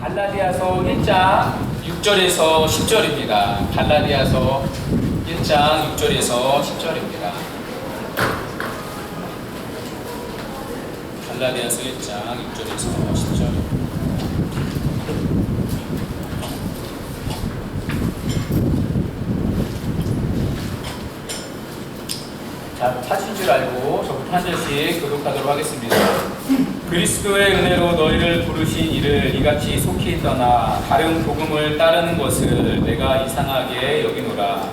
갈라디아서 1장 6절에서 10절입니다. 갈라디아서 1장 6절에서 10절입니다. 갈라디아서 1장 6절에서 10절. 자, 찾은 줄 알고 저부터 한 절씩 교독하도록 하겠습니다. 그리스도의 은혜로 너희를 부르신 이를 이같이 속히 떠나 다른 복음을 따르는 것을 내가 이상하게 여기노라.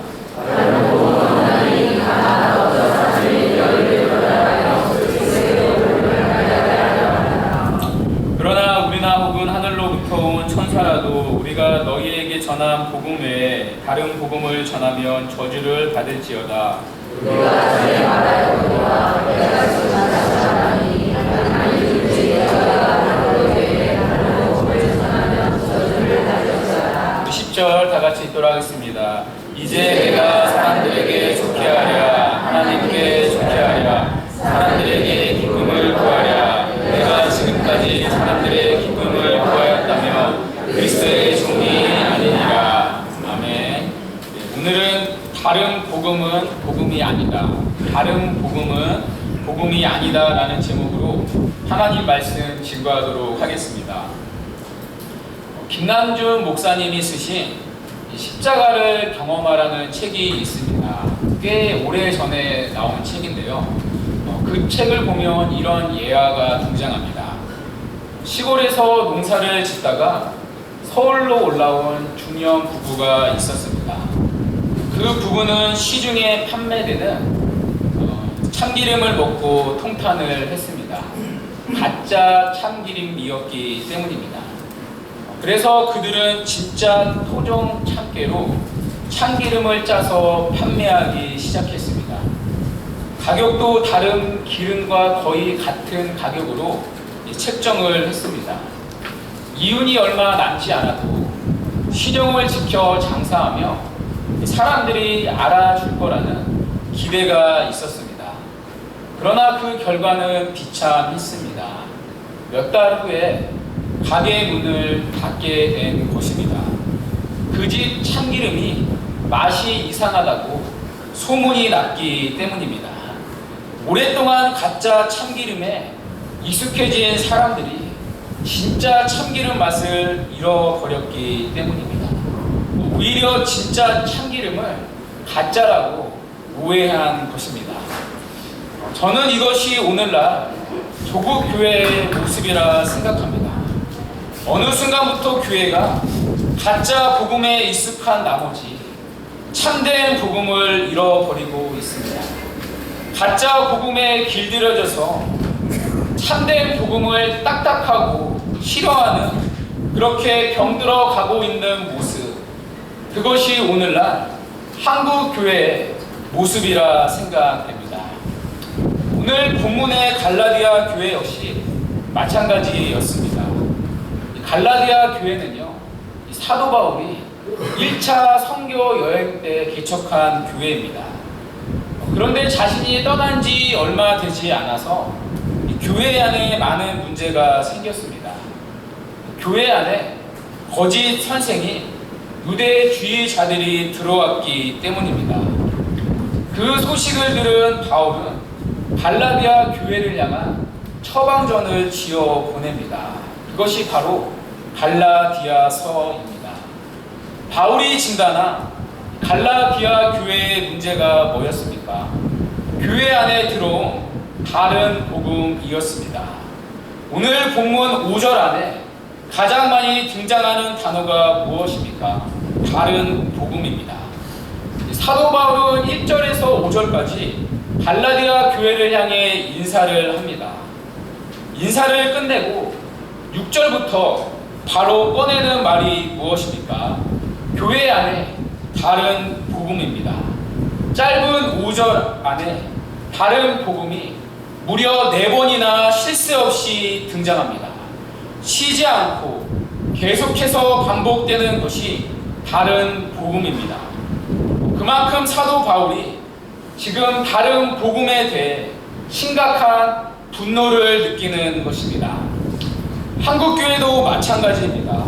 그러나 우리나 혹은 하늘로부터 온 천사라도 우리가 너희에게 전한 복음 외에 다른 복음을 전하면 저주를 받을지어다. 우리가 전에 말하였거니와 내가 전하는 사람이 하나님을 제외하여 너희에게 다른 복음을 전하면 저주를 받을지어다. 10절 다 같이 읽도록 하겠습니다. 이제 내가 사람들에게 좋게 하랴 하나님께 좋게 하랴 사람들에게 기쁨을 구하랴 내가 지금까지 사람들의 기쁨을 구하였다며 그리스도의 종이 아니니라. 아멘. 오늘은 다른 복음은 복음이 아니다. 다른 복음은 복음이 아니다 라는 제목으로 하나님 말씀 증거하도록 하겠습니다. 김남준 목사님이 쓰신 십자가를 경험하라는 책이 있습니다. 꽤 오래전에 나온 책인데요. 그 책을 보면 이런 예화가 등장합니다. 시골에서 농사를 짓다가 서울로 올라온 중년 부부가 있었습니다. 그 부부는 시중에 판매되는 참기름을 먹고 통탄을 했습니다. 가짜 참기름이었기 때문입니다. 그래서 그들은 진짜 토종 참깨로 참기름을 짜서 판매하기 시작했습니다. 가격도 다른 기름과 거의 같은 가격으로 책정을 했습니다. 이윤이 얼마 남지 않아도 시정을 지켜 장사하며 사람들이 알아줄 거라는 기대가 있었습니다. 그러나 그 결과는 비참했습니다. 몇 달 후에 가게 문을 닫게 된 것입니다. 그 집 참기름이 맛이 이상하다고 소문이 났기 때문입니다. 오랫동안 가짜 참기름에 익숙해진 사람들이 진짜 참기름 맛을 잃어버렸기 때문입니다. 오히려 진짜 참기름을 가짜라고 오해한 것입니다. 저는 이것이 오늘날 조국 교회의 모습이라 생각합니다. 어느 순간부터 교회가 가짜 복음에 익숙한 나머지 참된 복음을 잃어버리고 있습니다. 가짜 복음에 길들여져서 참된 복음을 딱딱하고 싫어하는 그렇게 병들어 가고 있는 모습, 그것이 오늘날 한국 교회의 모습이라 생각됩니다. 오늘 본문의 갈라디아 교회 역시 마찬가지였습니다. 갈라디아 교회는요, 사도 바울이 1차 선교 여행 때 개척한 교회입니다. 그런데 자신이 떠난 지 얼마 되지 않아서 교회 안에 많은 문제가 생겼습니다. 교회 안에 거짓 선생이 유대주의자들이 들어왔기 때문입니다. 그 소식을 들은 바울은 갈라디아 교회를 향한 처방전을 지어 보냅니다. 그것이 바로 갈라디아서입니다. 바울이 진단한 갈라디아 교회의 문제가 뭐였습니까? 교회 안에 들어온 다른 복음이었습니다. 오늘 본문 5절 안에 가장 많이 등장하는 단어가 무엇입니까? 다른 복음입니다. 사도 바울은 1절에서 5절까지 갈라디아 교회를 향해 인사를 합니다. 인사를 끝내고 6절부터 바로 꺼내는 말이 무엇입니까? 교회 안에 다른 복음입니다. 짧은 5절 안에 다른 복음이 무려 4번이나 쉴 새 없이 등장합니다. 쉬지 않고 계속해서 반복되는 것이 다른 복음입니다. 그만큼 사도 바울이 지금 다른 복음에 대해 심각한 분노를 느끼는 것입니다. 한국교회도 마찬가지입니다.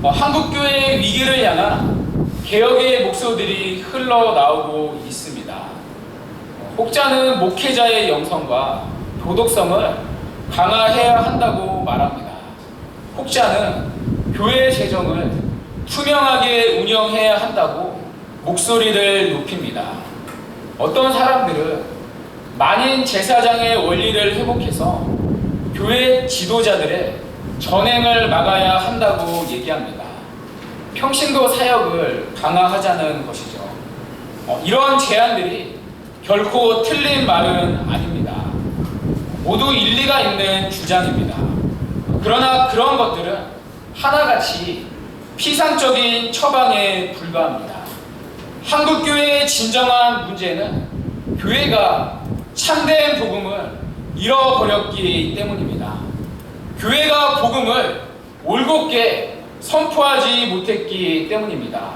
한국교회의 위기를 향한 개혁의 목소리들이 흘러나오고 있습니다. 혹자는 목회자의 영성과 도덕성을 강화해야 한다고 말합니다. 혹자는 교회 재정을 투명하게 운영해야 한다고 목소리를 높입니다. 어떤 사람들은 만인 제사장의 원리를 회복해서 교회 지도자들의 전횡을 막아야 한다고 얘기합니다. 평신도 사역을 강화하자는 것이죠. 이런 제안들이 결코 틀린 말은 아닙니다. 모두 일리가 있는 주장입니다. 그러나 그런 것들은 하나같이 피상적인 처방에 불과합니다. 한국교회의 진정한 문제는 교회가 참된 복음을 잃어버렸기 때문입니다. 교회가 복음을 올곧게 선포하지 못했기 때문입니다.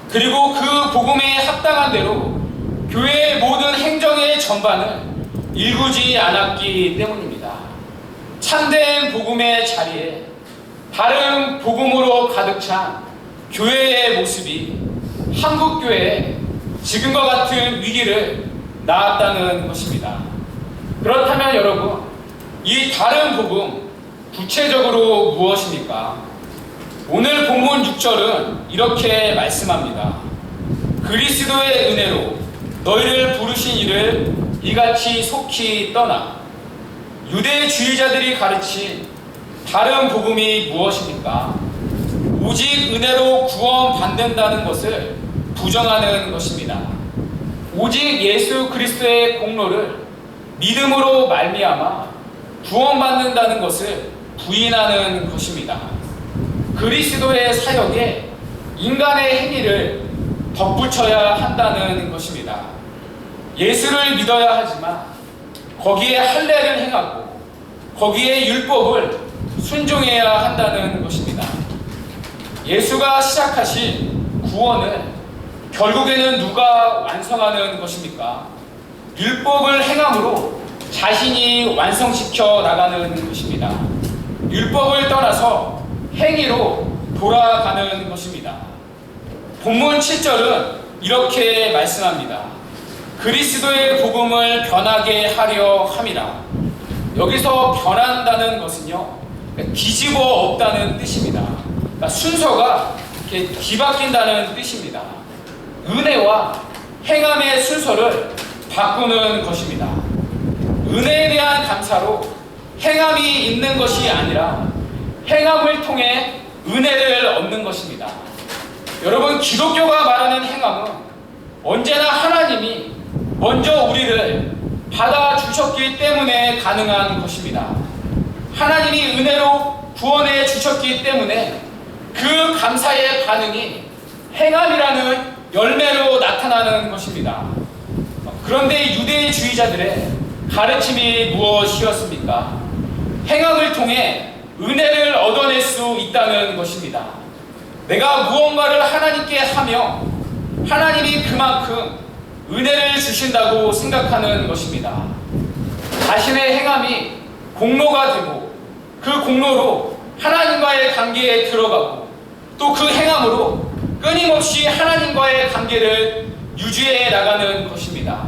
그리고 그 복음에 합당한 대로 교회의 모든 행정의 전반을 일구지 않았기 때문입니다. 참된 복음의 자리에 다른 복음으로 가득 찬 교회의 모습이 한국교회에 지금과 같은 위기를 낳았다는 것입니다. 그렇다면 여러분, 이 다른 복음 구체적으로 무엇입니까? 오늘 본문 6절은 이렇게 말씀합니다. 그리스도의 은혜로 너희를 부르신 이를 이같이 속히 떠나. 유대주의자들이 가르친 다른 복음이 무엇입니까? 오직 은혜로 구원받는다는 것을 부정하는 것입니다. 오직 예수 그리스도의 공로를 믿음으로 말미암아 구원받는다는 것을 부인하는 것입니다. 그리스도의 사역에 인간의 행위를 덧붙여야 한다는 것입니다. 예수를 믿어야 하지만 거기에 할례를 행하고 거기에 율법을 순종해야 한다는 것입니다. 예수가 시작하신 구원을 결국에는 누가 완성하는 것입니까? 율법을 행함으로 자신이 완성시켜 나가는 것입니다. 율법을 떠나서 행위로 돌아가는 것입니다. 본문 7절은 이렇게 말씀합니다. 그리스도의 복음을 변하게 하려 함이라. 여기서 변한다는 것은요, 뒤집어 엎다는 뜻입니다. 그러니까 순서가 이렇게 뒤바뀐다는 뜻입니다. 은혜와 행함의 순서를 바꾸는 것입니다. 은혜에 대한 감사로 행함이 있는 것이 아니라 행함을 통해 은혜를 얻는 것입니다. 여러분, 기독교가 말하는 행함은 언제나 하나님이 먼저 우리를 받아주셨기 때문에 가능한 것입니다. 하나님이 은혜로 구원해 주셨기 때문에 그 감사의 반응이 행함이라는 열매로 나타나는 것입니다. 그런데 유대주의자들의 가르침이 무엇이었습니까? 행함을 통해 은혜를 얻어낼 수 있다는 것입니다. 내가 무언가를 하나님께 하며 하나님이 그만큼 은혜를 주신다고 생각하는 것입니다. 자신의 행함이 공로가 되고 그 공로로 하나님과의 관계에 들어가고 또 그 행함으로 끊임없이 하나님과의 관계를 유지해 나가는 것입니다.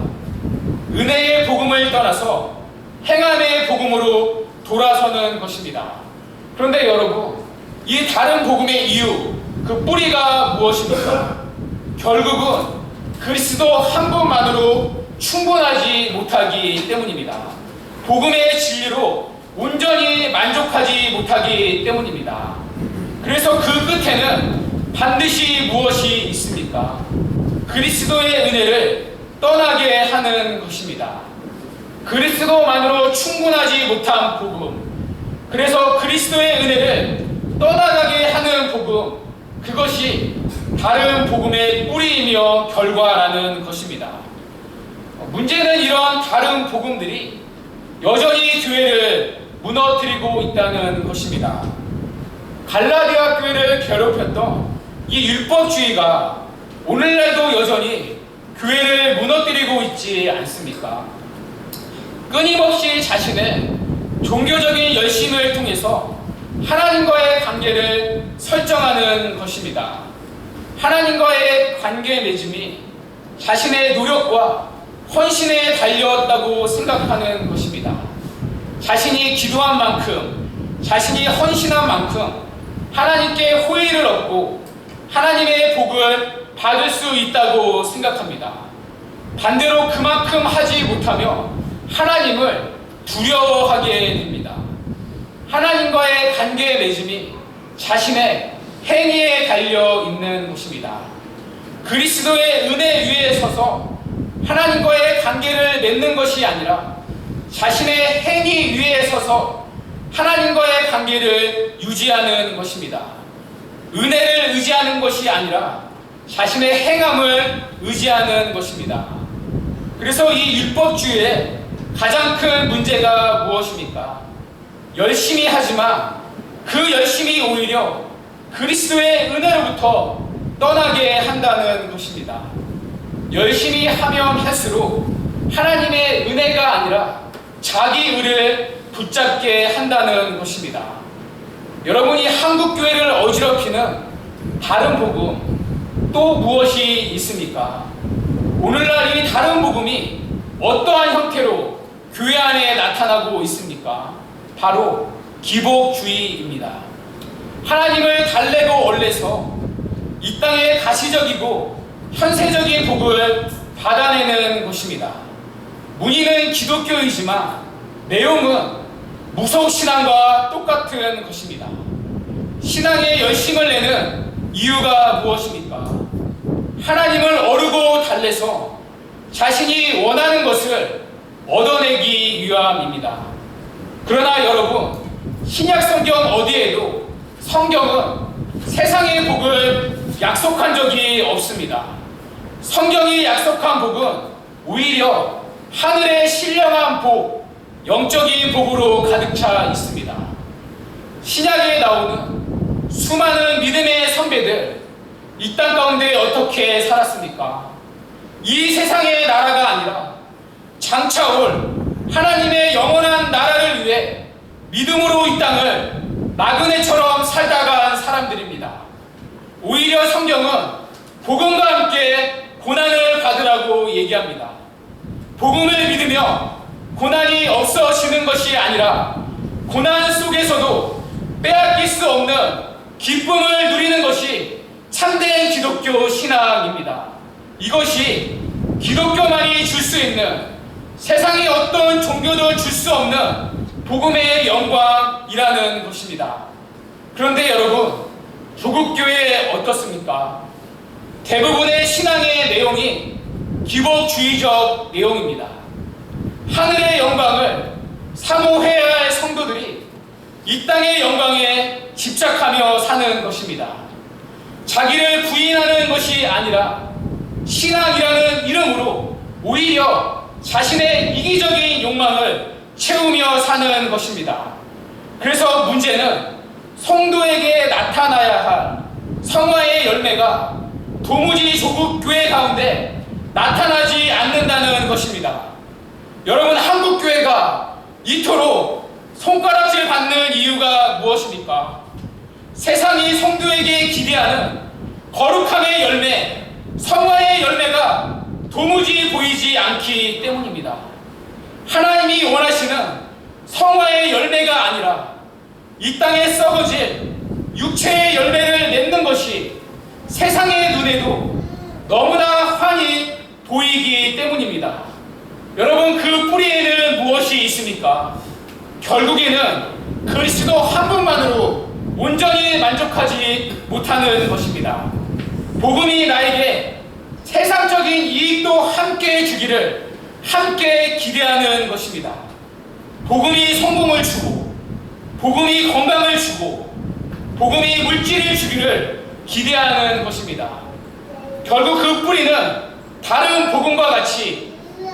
은혜의 복음을 떠나서 행함의 복음으로 돌아서는 것입니다. 그런데 여러분, 이 다른 복음의 이유, 그 뿌리가 무엇입니까? 결국은 그리스도 한 분만으로 충분하지 못하기 때문입니다. 복음의 진리로 온전히 만족하지 못하기 때문입니다. 그래서 그 끝에는 반드시 무엇이 있습니까? 그리스도의 은혜를 떠나게 하는 것입니다. 그리스도만으로 충분하지 못한 복음, 그래서 그리스도의 은혜를 떠나가게 하는 복음, 그것이 다른 복음의 뿌리이며 결과라는 것입니다. 문제는 이런 다른 복음들이 여전히 교회를 무너뜨리고 있다는 것입니다. 갈라디아 교회를 괴롭혔던 이 율법주의가 오늘날도 여전히 교회를 무너뜨리고 있지 않습니까? 끊임없이 자신의 종교적인 열심을 통해서 하나님과의 관계를 설정하는 것입니다. 하나님과의 관계 맺음이 자신의 노력과 헌신에 달렸다고 생각하는 것입니다. 자신이 기도한 만큼, 자신이 헌신한 만큼 하나님께 호의를 얻고 하나님의 복을 받을 수 있다고 생각합니다. 반대로 그만큼 하지 못하며 하나님을 두려워하게 됩니다. 하나님과의 관계 맺음이 자신의 행위에 달려 있는 것입니다. 그리스도의 은혜 위에 서서 하나님과의 관계를 맺는 것이 아니라 자신의 행위 위에 서서 하나님과의 관계를 유지하는 것입니다. 은혜를 의지하는 것이 아니라 자신의 행함을 의지하는 것입니다. 그래서 이 율법주의의 가장 큰 문제가 무엇입니까? 열심히 하지만 그 열심이 오히려 그리스도의 은혜로부터 떠나게 한다는 것입니다. 열심히 하면 할수록 하나님의 은혜가 아니라 자기 의를 붙잡게 한다는 것입니다. 여러분이 한국교회를 어지럽히는 다른 복음 또 무엇이 있습니까? 오늘날 이 다른 복음이 어떠한 형태로 교회 안에 나타나고 있습니까? 바로 기복주의입니다. 하나님을 달래고 얼레서 이 땅의 가시적이고 현세적인 복을 받아내는 것입니다. 문의는 기독교이지만 내용은 무속신앙과 똑같은 것입니다. 신앙에 열심을 내는 이유가 무엇입니까? 하나님을 어르고 달래서 자신이 원하는 것을 얻어내기 위함입니다. 그러나 여러분, 신약성경 어디에도 성경은 세상의 복을 약속한 적이 없습니다. 성경이 약속한 복은 오히려 하늘의 신령한 복, 영적인 복으로 가득 차 있습니다. 신약에 나오는 수많은 믿음의 선배들, 이 땅 가운데 어떻게 살았습니까? 이 세상의 나라가 아니라 장차올 하나님의 영원한 나라를 위해 믿음으로 이 땅을 나그네처럼 살다간 사람들입니다. 오히려 성경은 복음과 함께 고난을 받으라고 얘기합니다. 복음을 믿으며 고난이 없어지는 것이 아니라 고난 속에서도 빼앗길 수 없는 기쁨을 누리는 것이 참된 기독교 신앙입니다. 이것이 기독교만이 줄 수 있는, 세상의 어떤 종교도 줄 수 없는 복음의 영광이라는 것입니다. 그런데 여러분, 조국교회 어떻습니까? 대부분의 신앙의 내용이 기복주의적 내용입니다. 하늘의 영광을 사모해야 할 성도들이 이 땅의 영광에 집착하며 사는 것입니다. 자기를 부인하는 것이 아니라 신앙이라는 이름으로 오히려 자신의 이기적인 욕망을 채우며 사는 것입니다. 그래서 문제는 성도에게 나타나야 할 성화의 열매가 도무지 조국교회 가운데 나타나지 않는다는 것입니다. 여러분, 한국교회가 이토록 손가락질 받는 이유가 무엇입니까? 세상이 성도에게 기대하는 거룩함의 열매, 성화의 열매가 도무지 보이지 않기 때문입니다. 하나님이 원하시는 성화의 열매가 아니라 이 땅에 썩어질 육체의 열매를 맺는 것이 세상의 눈에도 너무나 환히 보이기 때문입니다. 여러분, 그 뿌리에는 무엇이 있습니까? 결국에는 그리스도 한 분만으로 온전히 만족하지 못하는 것입니다. 복음이 나에게 세상적인 이익도 함께 주기를 함께 기대하는 것입니다. 복음이 성공을 주고, 복음이 건강을 주고, 복음이 물질을 주기를 기대하는 것입니다. 결국 그 뿌리는 다른 복음과 같이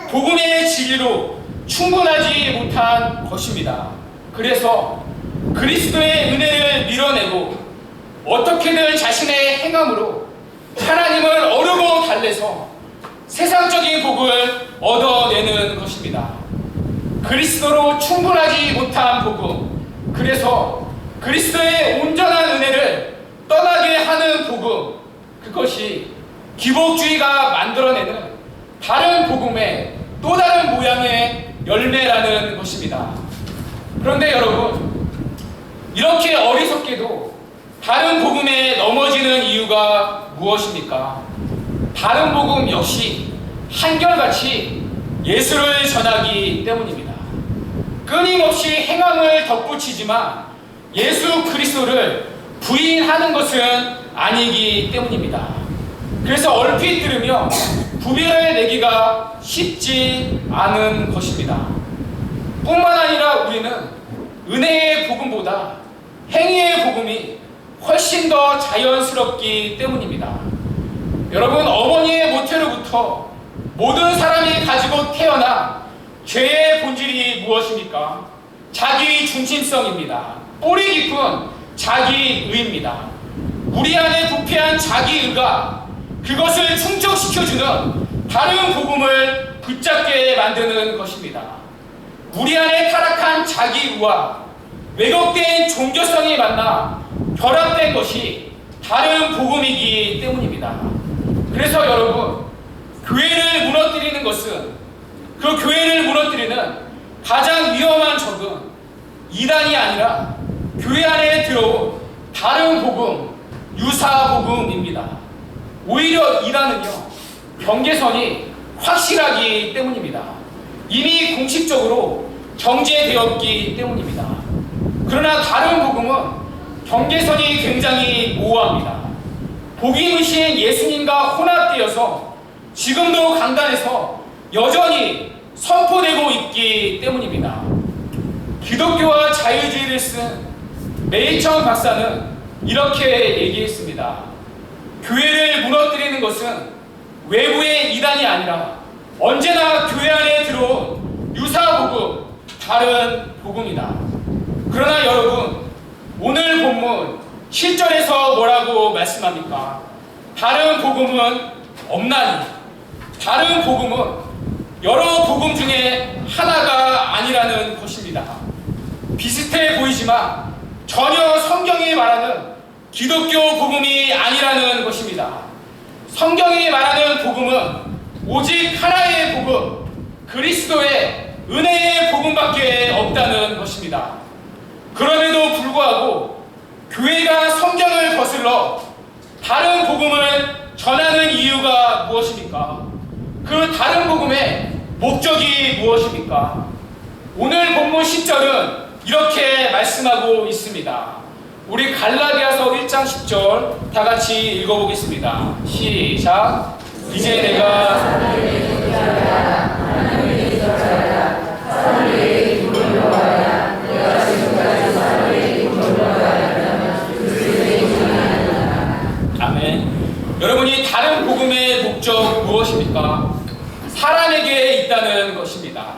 복음의 진리로 충분하지 못한 것입니다. 그래서 그리스도의 은혜를 밀어내고 어떻게든 자신의 행함으로 하나님을 어르고 달래서 세상적인 복을 얻어내는 것입니다. 그리스도로 충분하지 못한 복음, 그래서 그리스도의 온전한 은혜를 그것이 기복주의가 만들어내는 다른 복음의 또 다른 모양의 열매라는 것입니다. 그런데 여러분, 이렇게 어리석게도 다른 복음에 넘어지는 이유가 무엇입니까? 다른 복음 역시 한결같이 예수를 전하기 때문입니다. 끊임없이 행함을 덧붙이지만 예수 그리스도를 부인하는 것은 아니기 때문입니다. 그래서 얼핏 들으며 구별을 내기가 쉽지 않은 것입니다. 뿐만 아니라 우리는 은혜의 복음보다 행위의 복음이 훨씬 더 자연스럽기 때문입니다. 여러분, 어머니의 모태로부터 모든 사람이 가지고 태어나 죄의 본질이 무엇입니까? 자기 중심성입니다. 뿌리 깊은 자기의입니다. 우리 안에 부패한 자기의가 그것을 충족시켜주는 다른 복음을 붙잡게 만드는 것입니다. 우리 안에 타락한 자기의와 왜곡된 종교성이 만나 결합된 것이 다른 복음이기 때문입니다. 그래서 여러분, 교회를 무너뜨리는 것은, 그 교회를 무너뜨리는 가장 위험한 적은 이단이 아니라 교회 안에 들어온 다른 복음, 유사 복음입니다. 오히려 이단은요, 경계선이 확실하기 때문입니다. 이미 공식적으로 정제되었기 때문입니다. 그러나 다른 복음은 경계선이 굉장히 모호합니다. 복음이신 예수님과 혼합되어서 지금도 강단에서 여전히 선포되고 있기 때문입니다. 기독교와 자유주의를 쓴 메이청 박사는 이렇게 얘기했습니다. 교회를 무너뜨리는 것은 외부의 이단이 아니라 언제나 교회 안에 들어온 유사복음, 다른 복음이다. 그러나 여러분, 오늘 본문 7절에서 뭐라고 말씀합니까? 다른 복음은 없나니, 다른 복음은 여러 복음 중에 하나가 아니라는 것입니다. 비슷해 보이지만 전혀 성경이 말하는 기독교 복음이 아니라는 것입니다. 성경이 말하는 복음은 오직 하나의 복음, 그리스도의 은혜의 복음밖에 없다는 것입니다. 그럼에도 불구하고 교회가 성경을 거슬러 다른 복음을 전하는 이유가 무엇입니까? 그 다른 복음의 목적이 무엇입니까? 오늘 본문 10절은 이렇게 말씀하고 있습니다. 우리 갈라디아서 1장 10절 다 같이 읽어보겠습니다. 시작. 이제 내가 아멘. 여러분이 다른 복음의 목적 무엇입니까? 사람에게 있다는 것입니다.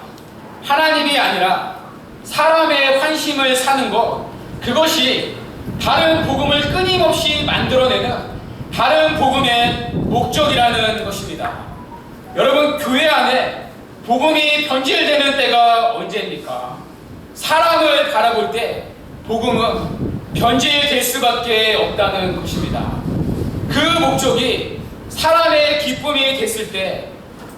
하나님이 아니라 사람의 환심을 사는 것, 그것이 다른 복음을 끊임없이 만들어내는 다른 복음의 목적이라는 것입니다. 여러분, 교회 안에 복음이 변질되는 때가 언제입니까? 사람을 바라볼 때 복음은 변질될 수밖에 없다는 것입니다. 그 목적이 사람의 기쁨이 됐을 때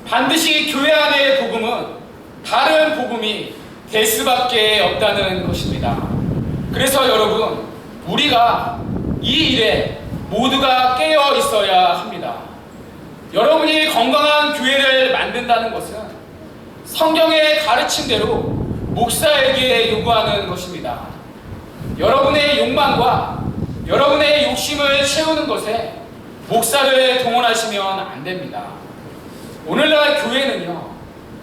반드시 교회 안의 복음은 다른 복음이 될 수밖에 없다는 것입니다. 그래서 여러분, 우리가 이 일에 모두가 깨어 있어야 합니다. 여러분이 건강한 교회를 만든다는 것은 성경의 가르침대로 목사에게 요구하는 것입니다. 여러분의 욕망과 여러분의 욕심을 채우는 것에 목사를 동원하시면 안 됩니다. 오늘날 교회는요,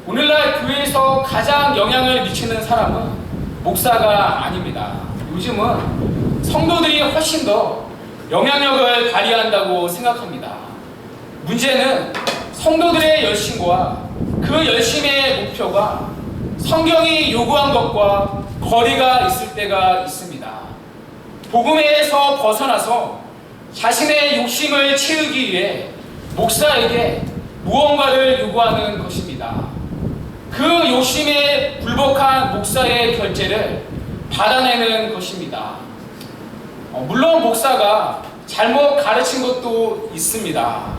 오늘날 교회에서 가장 영향을 미치는 사람은 목사가 아닙니다. 요즘은 성도들이 훨씬 더 영향력을 발휘한다고 생각합니다. 문제는 성도들의 열심과 그 열심의 목표가 성경이 요구한 것과 거리가 있을 때가 있습니다. 복음에서 벗어나서 자신의 욕심을 채우기 위해 목사에게 무언가를 요구하는 것입니다. 그 욕심에 불복한 목사의 결제를 받아내는 것입니다. 물론 목사가 잘못 가르친 것도 있습니다.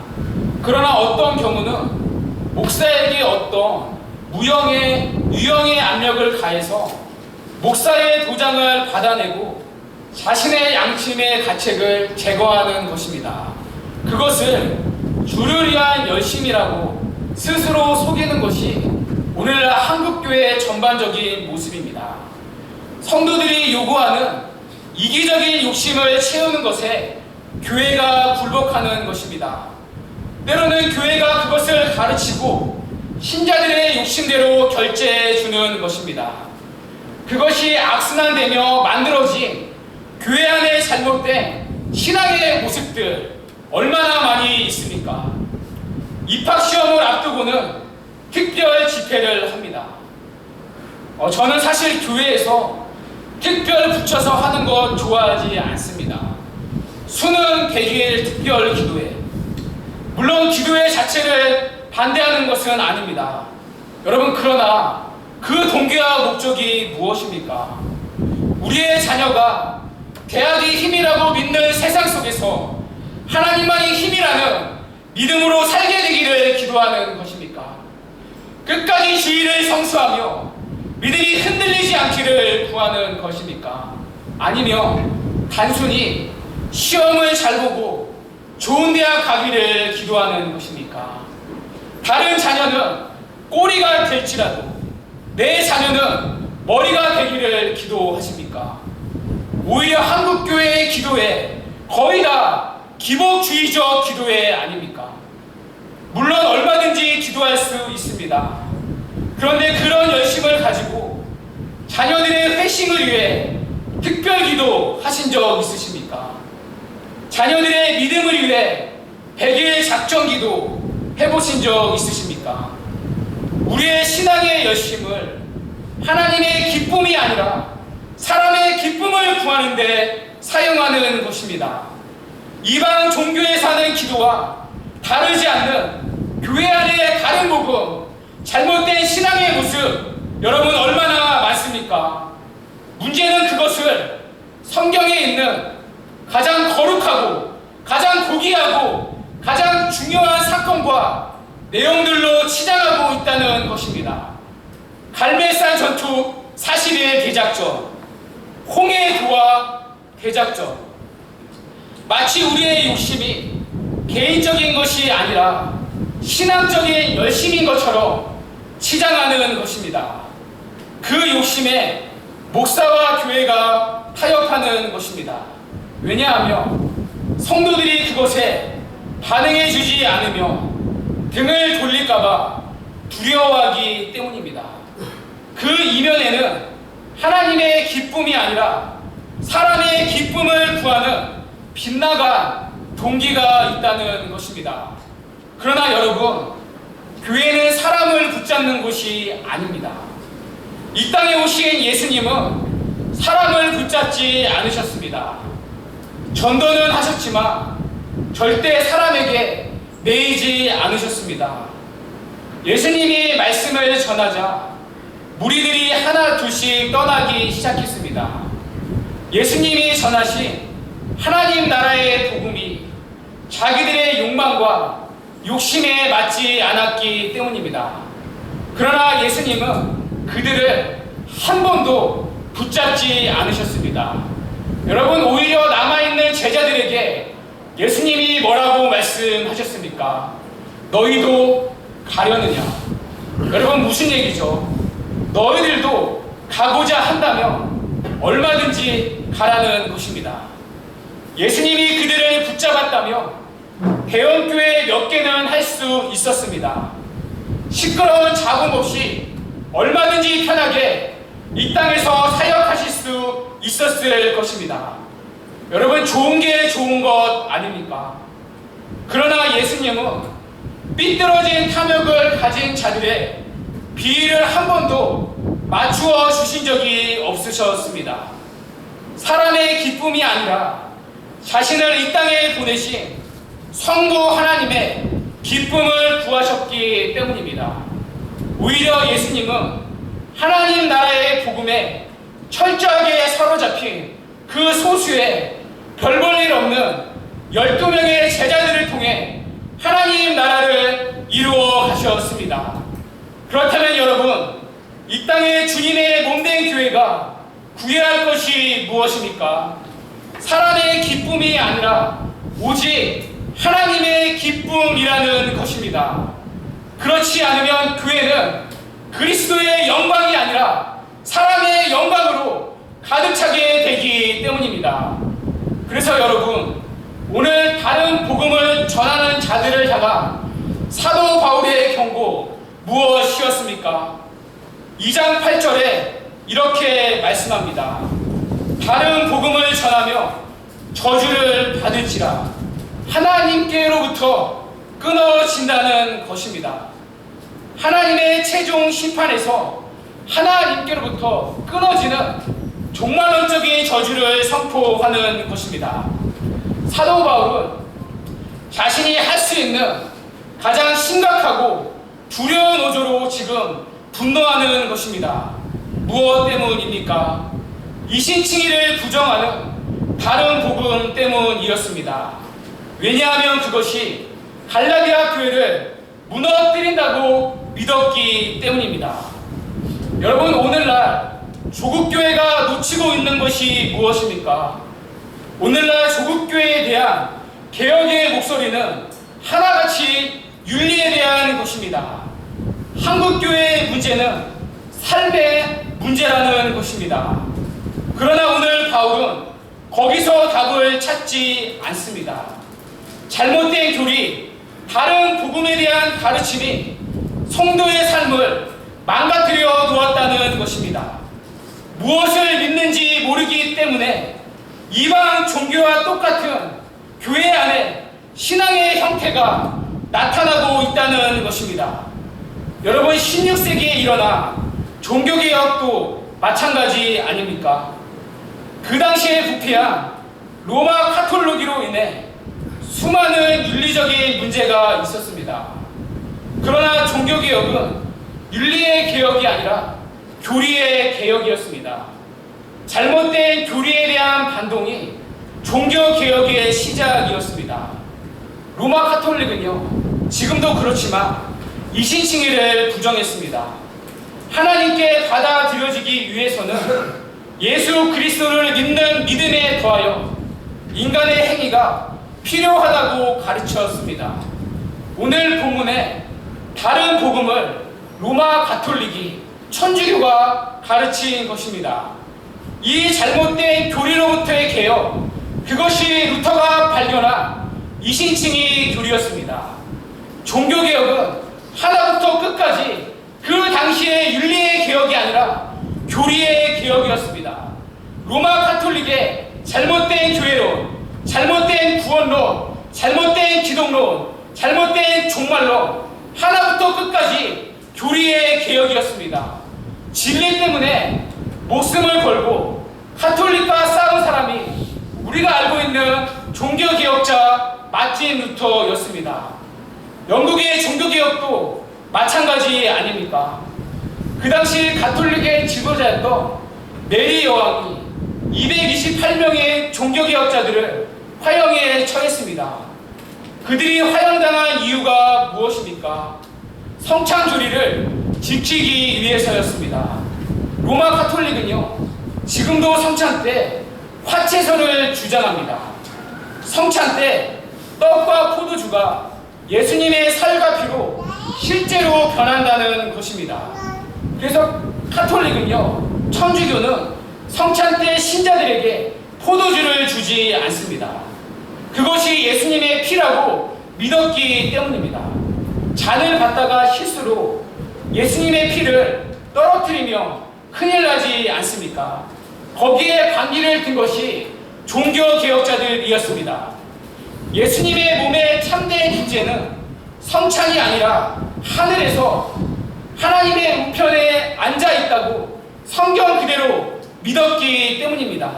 그러나 어떤 경우는 목사에게 어떤 유형의 압력을 가해서 목사의 도장을 받아내고 자신의 양심의 가책을 제거하는 것입니다. 그것을 주를 위한 열심이라고 스스로 속이는 것이 오늘날 한국교회의 전반적인 모습입니다. 성도들이 요구하는 이기적인 욕심을 채우는 것에 교회가 굴복하는 것입니다. 때로는 교회가 그것을 가르치고 신자들의 욕심대로 결제해 주는 것입니다. 그것이 악순환되며 만들어진 교회 안에 잘못된 신앙의 모습들 얼마나 많이 있습니까? 입학시험을 앞두고는 특별 집회를 합니다. 저는 사실 교회에서 특별 붙여서 하는 것 좋아하지 않습니다. 수능 100일 특별 기도회. 물론 기도회 자체를 반대하는 것은 아닙니다. 여러분, 그러나 그 동기와 목적이 무엇입니까? 우리의 자녀가 대학이 힘이라고 믿는 세상 속에서 하나님만이 힘이라는 믿음으로 살게 되기를 기도하는 것입니까? 끝까지 주의를 성수하며 믿음이 흔들리지 않기를 구하는 것입니까? 아니면 단순히 시험을 잘 보고 좋은 대학 가기를 기도하는 것입니까? 다른 자녀는 꼬리가 될지라도 내 자녀는 머리가 되기를 기도하십니까? 오히려 한국교회의 기도회 거의 다 기복주의적 기도회 아닙니까? 물론 얼마든지 기도할 수 있습니다. 그런데 그런 열심을 가지고 자녀들의 회심을 위해 특별 기도 하신 적 있으십니까? 자녀들의 믿음을 위해 100일 작정 기도 해보신 적 있으십니까? 우리의 신앙의 열심을 하나님의 기쁨이 아니라 사람의 기쁨을 구하는 데 사용하는 것입니다. 이방 종교에 사는 기도와 다르지 않는 교회 안의 다른 복음, 잘못된 신앙의 모습 여러분 얼마나 많습니까? 문제는 그것을 성경에 있는 가장 거룩하고 가장 고귀하고 가장 중요한 사건과 내용들로 치장하고 있다는 것입니다. 갈멜산 전투 40일 대작전, 홍해도화 대작전. 마치 우리의 욕심이 개인적인 것이 아니라 신앙적인 열심인 것처럼 치장하는 것입니다. 그 욕심에 목사와 교회가 타협하는 것입니다. 왜냐하면 성도들이 그것에 반응해 주지 않으면 등을 돌릴까봐 두려워하기 때문입니다. 그 이면에는 하나님의 기쁨이 아니라 사람의 기쁨을 구하는 빗나간 동기가 있다는 것입니다. 그러나 여러분, 교회는 사람을 붙잡는 곳이 아닙니다. 이 땅에 오신 예수님은 사람을 붙잡지 않으셨습니다. 전도는 하셨지만 절대 사람에게 매이지 않으셨습니다. 예수님이 말씀을 전하자 무리들이 하나 둘씩 떠나기 시작했습니다. 예수님이 전하신 하나님 나라의 복음이 자기들의 욕망과 욕심에 맞지 않았기 때문입니다. 그러나 예수님은 그들을 한 번도 붙잡지 않으셨습니다. 여러분, 오히려 남아있는 제자들에게 예수님이 뭐라고 말씀하셨습니까? 너희도 가려느냐? 여러분, 무슨 얘기죠? 너희들도 가고자 한다면 얼마든지 가라는 것입니다. 예수님이 그들을 붙잡았다면 대형교회 몇 개는 할 수 있었습니다. 시끄러운 잡음 없이 얼마든지 편하게 이 땅에서 사역하실 수 있었을 것입니다. 여러분, 좋은 게 좋은 것 아닙니까? 그러나 예수님은 삐뚤어진 탐욕을 가진 자들의 비위를 한 번도 맞추어 주신 적이 없으셨습니다. 사람의 기쁨이 아니라 자신을 이 땅에 보내신 성부 하나님의 기쁨을 구하셨기 때문입니다. 오히려 예수님은 하나님 나라의 복음에 철저하게 사로잡힌 그 소수의 별 볼 일 없는 12명의 제자들을 통해 하나님 나라를 이루어 가셨습니다. 그렇다면 여러분, 이 땅에 주님의 몸된 교회가 구해야 할 것이 무엇입니까? 사람의 기쁨이 아니라 오직 하나님의 기쁨이라는 것입니다. 그렇지 않으면 교회는 그리스도의 영광이 아니라 사람의 영광으로 가득 차게 되기 때문입니다. 그래서 여러분, 오늘 다른 복음을 전하는 자들을 향한 사도 바울의 경고 무엇이었습니까? 2장 8절에 이렇게 말씀합니다. 다른 복음을 전하며 저주를 받을지라 하나님께로부터 끊어진다는 것입니다. 하나님의 최종 심판에서 하나님께로부터 끊어지는 종말론적인 저주를 선포하는 것입니다. 사도 바울은 자신이 할 수 있는 가장 심각하고 두려운 어조로 지금 분노하는 것입니다. 무엇 때문입니까? 이신칭의를 부정하는 다른 복음 때문이었습니다. 왜냐하면 그것이 갈라디아 교회를 무너뜨린다고 믿었기 때문입니다. 여러분, 오늘날 조국교회가 놓치고 있는 것이 무엇입니까? 오늘날 조국교회에 대한 개혁의 목소리는 하나같이 윤리에 대한 것입니다. 한국교회의 문제는 삶의 문제라는 것입니다. 그러나 오늘 바울은 거기서 답을 찾지 않습니다. 잘못된 교리, 다른 복음에 대한 가르침이 성도의 삶을 망가뜨려 놓았다는 것입니다. 무엇을 믿는지 모르기 때문에 이방 종교와 똑같은 교회 안에 신앙의 형태가 나타나고 있다는 것입니다. 여러분, 16세기에 일어나 종교개혁도 마찬가지 아닙니까? 그 당시에 부패한 로마 카톨로기로 인해 수많은 윤리적인 문제가 있었습니다. 그러나 종교개혁은 윤리의 개혁이 아니라 교리의 개혁이었습니다. 잘못된 교리에 대한 반동이 종교개혁의 시작이었습니다. 로마 카톨릭은요, 지금도 그렇지만 이신칭의를 부정했습니다. 하나님께 받아들여지기 위해서는 예수 그리스도를 믿는 믿음에 더하여 인간의 행위가 필요하다고 가르쳤습니다. 오늘 본문에 다른 복음을 로마 가톨릭이 천주교가 가르친 것입니다. 이 잘못된 교리로부터의 개혁, 그것이 루터가 발견한 이신칭의 교리였습니다. 종교개혁은 하나부터 끝까지 그 당시의 윤리의 개혁이 아니라 교리의 개혁이었습니다. 로마 가톨릭의 잘못된 교회론, 잘못된 구원론, 잘못된 기독론, 잘못된 종말론, 하나부터 끝까지 교리의 개혁이었습니다. 진리 때문에 목숨을 걸고 가톨릭과 싸운 사람이 우리가 알고 있는 종교개혁자 마틴 루터였습니다. 영국의 종교개혁도 마찬가지 아닙니까? 그 당시 가톨릭의 지도자였던 메리 여왕이 228명의 종교개혁자들을 화형에 처했습니다. 그들이 화형당한 이유가 무엇입니까? 성찬조리를 지키기 위해서였습니다. 로마 가톨릭은요, 지금도 성찬 때 화채선을 주장합니다. 성찬 때 떡과 포도주가 예수님의 살과 피로 실제로 변한다는 것입니다. 그래서 가톨릭은요, 천주교는 성찬 때 신자들에게 포도주를 주지 않습니다. 그것이 예수님의 피라고 믿었기 때문입니다. 잔을 받다가 실수로 예수님의 피를 떨어뜨리며 큰일 나지 않습니까? 거기에 반기를 든 것이 종교개혁자들이었습니다. 예수님의 몸의 참된 주제는 성찬이 아니라 하늘에서 하나님의 우편에 앉아있다고 성경 그대로 믿었기 때문입니다.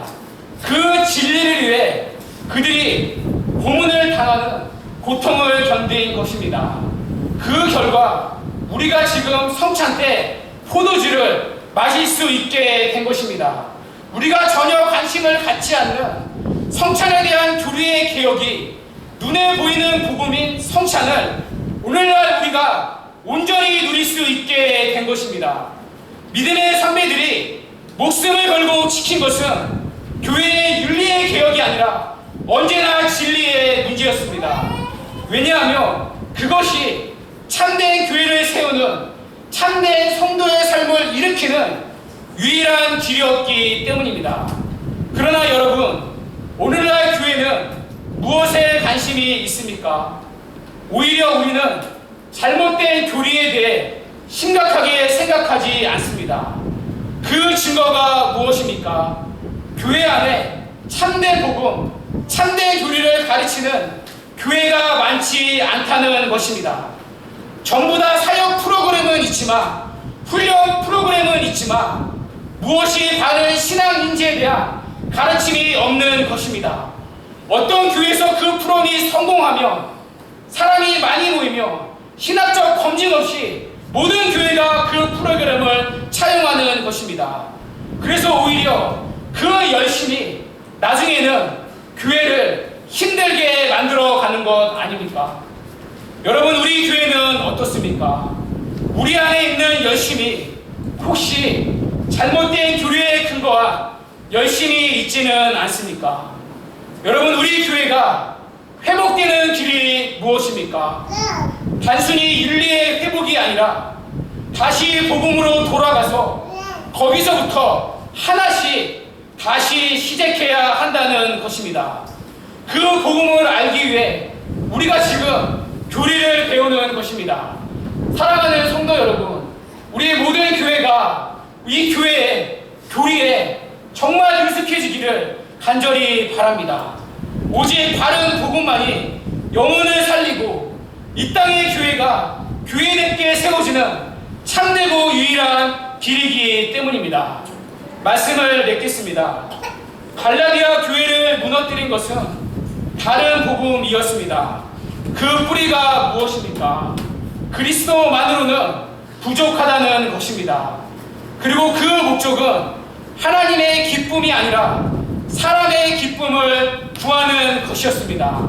그 진리를 위해 그들이 고문을 당하는 고통을 견딘 것입니다. 그 결과 우리가 지금 성찬 때 포도주를 마실 수 있게 된 것입니다. 우리가 전혀 관심을 갖지 않는 성찬에 대한 교리의 개혁이 눈에 보이는 복음인 성찬을 오늘날 우리가 온전히 누릴 수 있게 된 것입니다. 믿음의 선배들이 목숨을 걸고 지킨 것은 교회의 윤리의 개혁이 아니라 언제나 진리의 문제였습니다. 왜냐하면 그것이 참된 교회를 세우는 참된 성도의 삶을 일으키는 유일한 길이었기 때문입니다. 그러나 여러분, 오늘날 교회는 무엇에 관심이 있습니까? 오히려 우리는 잘못된 교리에 대해 심각하게 생각하지 않습니다. 그 증거가 무엇입니까? 교회 안에 참된 복음, 참된 교리를 가르치는 교회가 많지 않다는 것입니다. 전부 다 사역 프로그램은 있지만, 훈련 프로그램은 있지만 무엇이 바른 신앙 인지에 대한 가르침이 없는 것입니다. 어떤 교회에서 그 프로그램이 성공하면 사람이 많이 모이며 신학적 검증 없이 모든 교회가 그 프로그램을 차용하는 것입니다. 그래서 오히려 그 열심이 나중에는 교회를 힘들게 만들어 가는 것 아닙니까? 여러분, 우리 교회는 어떻습니까? 우리 안에 있는 열심이 혹시 잘못된 교리에 근거한 열심이 있지는 않습니까? 여러분, 우리 교회가 회복되는 길이 무엇입니까? 단순히 윤리의 회복이 아니라 다시 복음으로 돌아가서 거기서부터 하나씩 다시 시작해야 한다는 것입니다. 그 복음을 알기 위해 우리가 지금 교리를 배우는 것입니다. 사랑하는 성도 여러분, 우리 모든 교회가 이 교회의 교리에 정말 익숙해지기를 간절히 바랍니다. 오직 바른 복음만이 영혼을 살리고 이 땅의 교회가 교회답게 세워지는 참되고 유일한 길이기 때문입니다. 말씀을 맺겠습니다. 갈라디아 교회를 무너뜨린 것은 다른 복음이었습니다. 그 뿌리가 무엇입니까? 그리스도만으로는 부족하다는 것입니다. 그리고 그 목적은 하나님의 기쁨이 아니라 사람의 기쁨을 구하는 것이었습니다.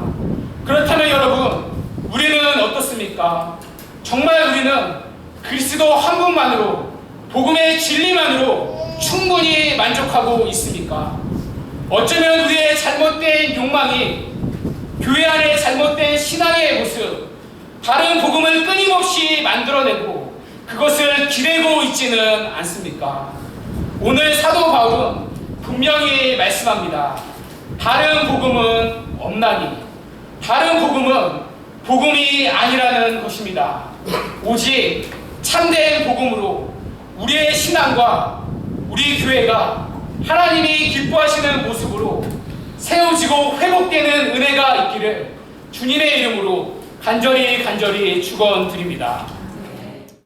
그렇다면 여러분, 우리는 어떻습니까? 정말 우리는 그리스도 한 분만으로, 복음의 진리만으로 충분히 만족하고 있습니까? 어쩌면 우리의 잘못된 욕망이 교회 안의 잘못된 신앙의 모습, 다른 복음을 끊임없이 만들어내고 그것을 기대고 있지는 않습니까? 오늘 사도 바울은 분명히 말씀합니다. 다른 복음은 없나니, 다른 복음은 복음이 아니라는 것입니다. 오직 참된 복음으로 우리의 신앙과 우리 교회가 하나님이 기뻐하시는 모습으로 세워지고 회복되는 은혜가 있기를 주님의 이름으로 간절히 축원드립니다.